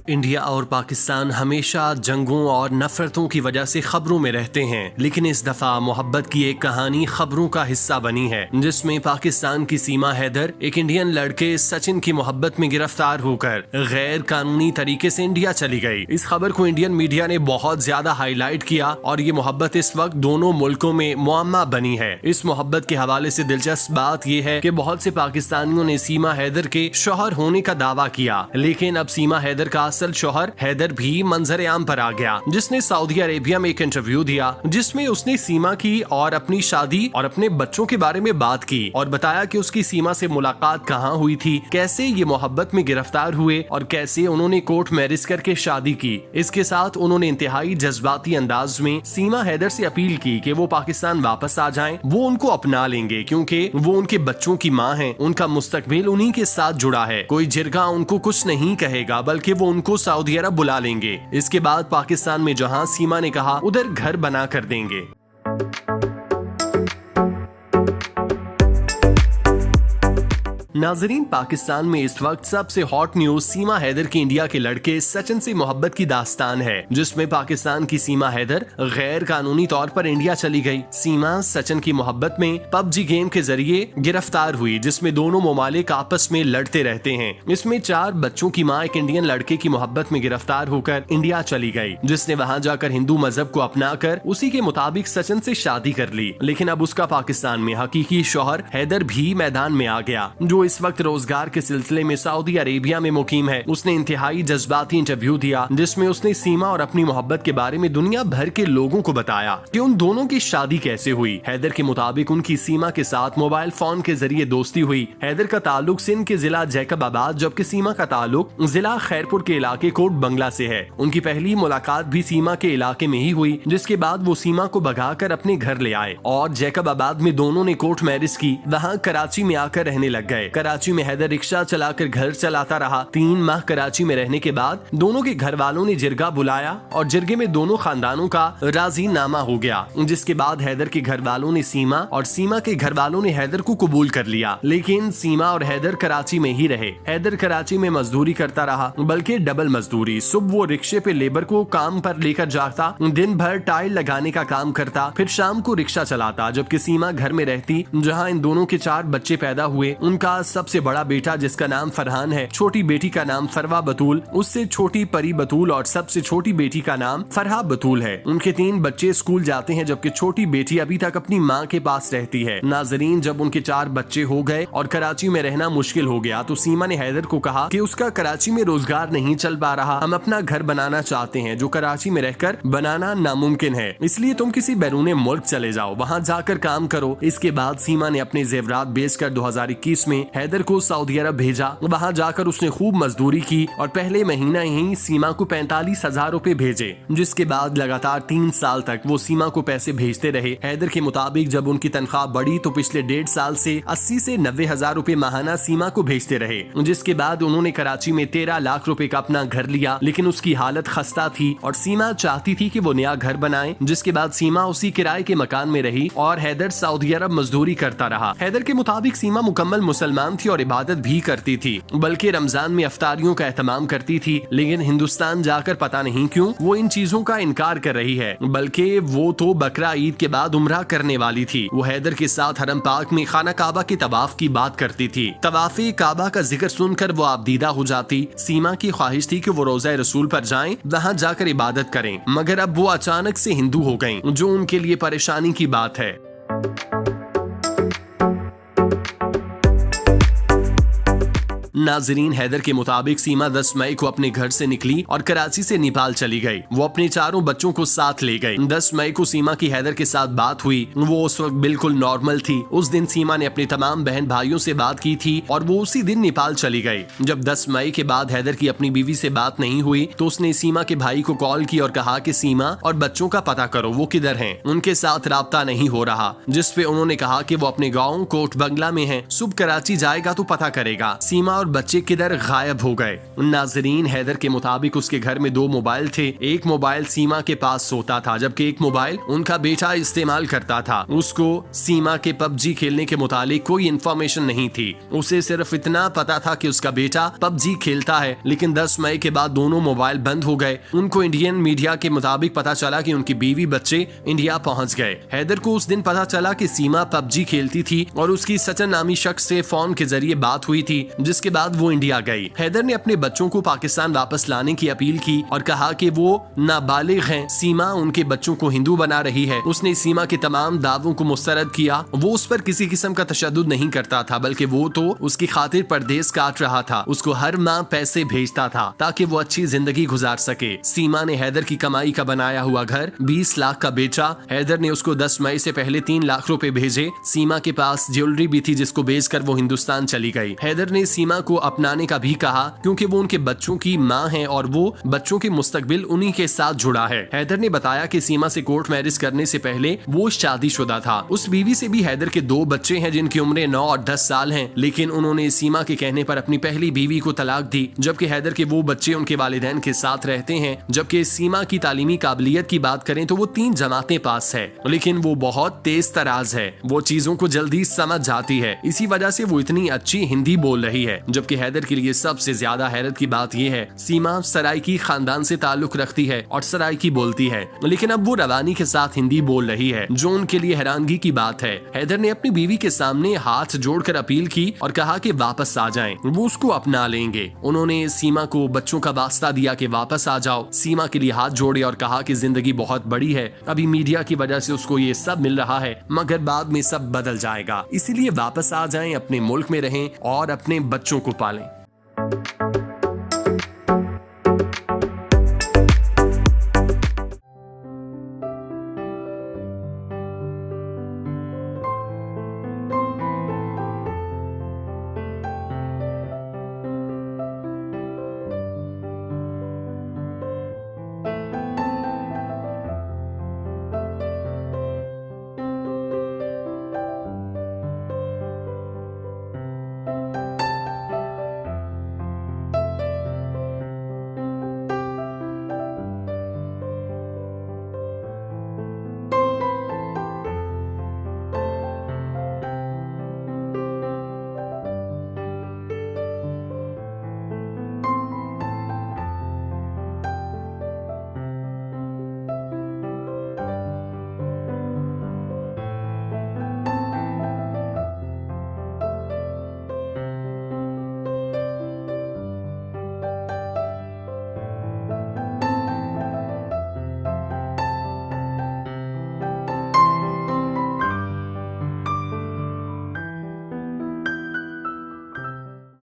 India और पाकिस्तान हमेशा जंगों और नफरतों की वजह से खबरों में रहते हैं, लेकिन इस दफा मोहब्बत की एक कहानी खबरों का हिस्सा बनी है, जिसमें पाकिस्तान की सीमा हैदर एक इंडियन लड़के सचिन की मोहब्बत में गिरफ्तार होकर गैर कानूनी तरीके से इंडिया चली गई। इस खबर को इंडियन मीडिया ने बहुत ज्यादा हाईलाइट किया और ये मोहब्बत इस वक्त दोनों मुल्कों में मुअम्मा बनी है। इस मोहब्बत के हवाले से दिलचस्प बात यह है कि बहुत से पाकिस्तानियों ने सीमा हैदर के शौहर होने का दावा किया, लेकिन अब सीमा हैदर का असल शौहर हैदर भी मंजर आम पर आ गया, जिसने सऊदी अरेबिया में एक इंटरव्यू दिया जिसमें उसने सीमा की और अपनी शादी और अपने बच्चों के बारे में बात की और बताया कि उसकी सीमा से मुलाकात कहाँ हुई थी, कैसे ये मोहब्बत में गिरफ्तार हुए और कैसे उन्होंने कोर्ट मैरिज करके शादी की। इसके साथ उन्होंने इंतहाई जज्बाती अंदाज में सीमा हैदर से अपील की कि वो पाकिस्तान वापस आ जाएं, वो उनको अपना लेंगे क्योंकि वो उनके बच्चों की माँ हैं, उनका मुस्तकबिल उन्हीं के साथ जुड़ा है, कोई जिरगा उनको कुछ नहीं कहेगा बल्कि वो उनको सऊदी अरब बुला लेंगे। इसके बाद पाकिस्तान में जहां सीमा ने कहा उधर घर बना कर देंगे। नाजरीन, पाकिस्तान में इस वक्त सबसे हॉट न्यूज सीमा हैदर की इंडिया के लड़के सचिन से मोहब्बत की दास्तान है, जिसमें पाकिस्तान की सीमा हैदर गैर कानूनी तौर पर इंडिया चली गई। सीमा सचिन की मोहब्बत में पबजी गेम के जरिए गिरफ्तार हुई, जिसमें दोनों ममालिक आपस में लड़ते रहते हैं। इसमें 4 बच्चों की मां एक इंडियन लड़के की मोहब्बत में गिरफ्तार होकर इंडिया चली गई, जिसने वहां जाकर हिंदू मजहब को अपनाकर उसी के मुताबिक सचिन से शादी कर ली। लेकिन अब उसका पाकिस्तान में हकीकी शौहर हैदर भी मैदान में आ गया, जो इस वक्त रोजगार के सिलसिले में सऊदी अरेबिया में मुकीम है। उसने इंतहाई जज्बाती इंटरव्यू दिया जिसमें उसने सीमा और अपनी मोहब्बत के बारे में दुनिया भर के लोगों को बताया कि उन दोनों की शादी कैसे हुई। हैदर के मुताबिक उनकी सीमा के साथ मोबाइल फोन के जरिए दोस्ती हुई। हैदर का ताल्लुक सिंध के जिला जैकबाबाद, जबकि सीमा का ताल्लुक जिला खैरपुर के इलाके कोट बंगला से है। उनकी पहली मुलाकात भी सीमा के इलाके में ही हुई, जिसके बाद वो सीमा को भगाकर अपने घर ले आए और जैकबाबाद में दोनों ने कोर्ट मैरिज की। वहाँ कराची में आकर रहने लग गए। कराची में हैदर रिक्शा चलाकर घर चलाता रहा। 3 माह कराची में रहने के बाद दोनों के घर वालों ने जिरगा बुलाया और जिरगे में दोनों खानदानों का राजीनामा हो गया, जिसके बाद हैदर के घर वालों ने सीमा और सीमा के घर वालों ने हैदर को कबूल कर लिया। लेकिन सीमा और हैदर कराची में ही रहे। हैदर कराची में मजदूरी करता रहा, बल्कि डबल मजदूरी। सुबह वो रिक्शे पे लेबर को काम पर लेकर जाता, दिन भर टाइल लगाने का काम करता, फिर शाम को रिक्शा चलाता, जबकि सीमा घर में रहती, जहाँ इन दोनों के 4 बच्चे पैदा हुए। उनका सबसे बड़ा बेटा जिसका नाम फरहान है, छोटी बेटी का नाम फरवा बतूल, उससे छोटी परी बतूल और सबसे छोटी बेटी का नाम फरहा बतूल है। उनके 3 बच्चे स्कूल जाते हैं, जबकि छोटी बेटी अभी तक अपनी माँ के पास रहती है। नाजरीन, जब उनके 4 बच्चे हो गए और कराची में रहना मुश्किल हो गया तो सीमा ने हैदर को कहा कि उसका कराची में रोजगार नहीं चल पा रहा, हम अपना घर बनाना चाहते हैं जो कराची में रहकर बनाना नामुमकिन है, इसलिए तुम किसी बैरूने मुल्क चले जाओ, वहाँ जाकर काम करो। इसके बाद सीमा ने अपने जेवरात बेचकर 2021 में हैदर को सऊदी अरब भेजा। वहां जाकर उसने खूब मजदूरी की और पहले महीना ही सीमा को 45,000 रुपए भेजे, जिसके बाद लगातार 3 साल तक वो सीमा को पैसे भेजते रहे। हैदर के मुताबिक जब उनकी तनख्वाह बढ़ी तो पिछले 1.5 साल से 80 से 90,000 रुपए माहाना सीमा को भेजते रहे, जिसके बाद उन्होंने कराची में 13 लाख रुपए का अपना घर लिया। लेकिन उसकी हालत खस्ता थी और सीमा चाहती थी कि वो नया घर बनाए, जिसके बाद सीमा उसी किराए के मकान में रही और हैदर सऊदी अरब मजदूरी करता रहा। हैदर के मुताबिक सीमा मुकम्मल मुसलमान थी और इबादत भी करती थी, बल्कि रमजान में अफ्तारियों का एहतमाम करती थी। लेकिन हिंदुस्तान जाकर पता नहीं क्यों वो इन चीजों का इनकार कर रही है, बल्कि वो तो बकरा ईद के बाद उम्रा करने वाली थी। वो हैदर के साथ हरम पाक में खाना काबा के तवाफ की बात करती थी। तवाफे काबा का जिक्र सुनकर वो आबदीदा हो जाती। सीमा की ख्वाहिश थी कि वो रोज़ा रसूल पर जाएं, वहाँ जाकर इबादत करें, मगर अब वो अचानक से हिंदू हो गईं, जो उनके लिए परेशानी की बात है। नाजरीन, हैदर के मुताबिक सीमा 10 मई को अपने घर से निकली और कराची से नेपाल चली गई। वो अपने 4 बच्चों को साथ ले गई। 10 मई को सीमा की हैदर के साथ बात हुई। वो उस वक्त बिल्कुल नॉर्मल थी। उस दिन सीमा ने अपने तमाम बहन भाइयों से बात की थी और वो उसी दिन नेपाल चली गई। जब 10 मई के बाद हैदर की अपनी बीवी से बात नहीं हुई तो उसने सीमा के भाई को कॉल की और कहा कि सीमा और बच्चों का पता करो, वो किधर हैं, उनके साथ राब्ता नहीं हो रहा। जिस पे उन्होंने कहा कि वो अपने गाँव कोट बंगला में है, सुबह कराची जाएगा तो पता करेगा। सीमा और बच्चे किधर गायब हो गए। नाजरीन, हैदर के मुताबिक उसके घर में 2 मोबाइल थे। एक मोबाइल सीमा के पास सोता था, जबकि एक मोबाइल उनका बेटा इस्तेमाल करता था। उसको सीमा के पबजी खेलने के मुतालिक कोई इन्फॉर्मेशन नहीं थी। उसे सिर्फ इतना पता था कि उसका बेटा पबजी खेलता है। लेकिन 10 मई के बाद दोनों मोबाइल बंद हो गए। उनको इंडियन मीडिया के मुताबिक पता चला कि उनकी बीवी बच्चे इंडिया पहुंच गए। हैदर को उस दिन पता चला कि सीमा पबजी खेलती थी और उसकी सचिन नामी शख्स से फोन के जरिए बात हुई थी, जिसके बाद वो इंडिया गई। हैदर ने अपने बच्चों को पाकिस्तान वापस लाने की अपील की और कहा कि वो नाबालिग हैं। सीमा उनके बच्चों को हिंदू बना रही है। उसने सीमा के तमाम दावों को मुस्तरद किया। वो उस पर किसी किस्म का तशद्दुद नहीं करता था, बल्कि वो तो उसकी खातिर परदेश काट रहा था। उसको हर माह पैसे भेजता था ताकि वो अच्छी जिंदगी गुजार सके। सीमा ने हैदर की कमाई का बनाया हुआ घर 20 लाख का बेचा। हैदर ने उसको 10 मई से पहले 3 लाख रुपए भेजे। सीमा के पास ज्वेलरी भी थी, जिसको बेचकर वो हिंदुस्तान चली गई। हैदर ने सीमा को अपनाने का भी कहा, क्योंकि वो उनके बच्चों की माँ है और वो बच्चों के मुस्तकबिल उन्हीं के साथ जुड़ा है। हैदर ने बताया कि सीमा से कोर्ट मैरिज करने से पहले वो शादीशुदा था। उस बीवी से भी हैदर के 2 बच्चे हैं, जिनकी उम्रें 9 और 10 साल हैं। लेकिन उन्होंने सीमा के कहने पर अपनी पहली बीवी को तलाक दी, जबकि हैदर के वो बच्चे उनके वालिदैन के साथ रहते हैं। जबकि सीमा की तालीमी काबिलियत की बात करें तो वो 3 जमातें पास है, लेकिन वो बहुत तेज तराज है। वो चीजों को जल्दी समझ जाती है, इसी वजह से वो इतनी अच्छी हिंदी बोल रही है। जबकि हैदर के लिए सबसे ज्यादा हैरत की बात यह है, सीमा सराइकी खानदान से ताल्लुक रखती है और सराइकी बोलती है, लेकिन अब वो रवानी के साथ हिंदी बोल रही है, जो उनके लिए हैरानगी की बात है। हैदर ने अपनी बीवी के सामने हाथ जोड़कर अपील की और कहा कि वापस आ जाएं, वो उसको अपना लेंगे। उन्होंने सीमा को बच्चों का वास्ता दिया कि वापस आ जाओ। सीमा के लिए हाथ जोड़े और कहा कि जिंदगी बहुत बड़ी है, अभी मीडिया की वजह से उसको ये सब मिल रहा है, मगर बाद में सब बदल जाएगा। इसीलिए वापस आ जाएं, अपने मुल्क में रहें और अपने बच्चों को पालें।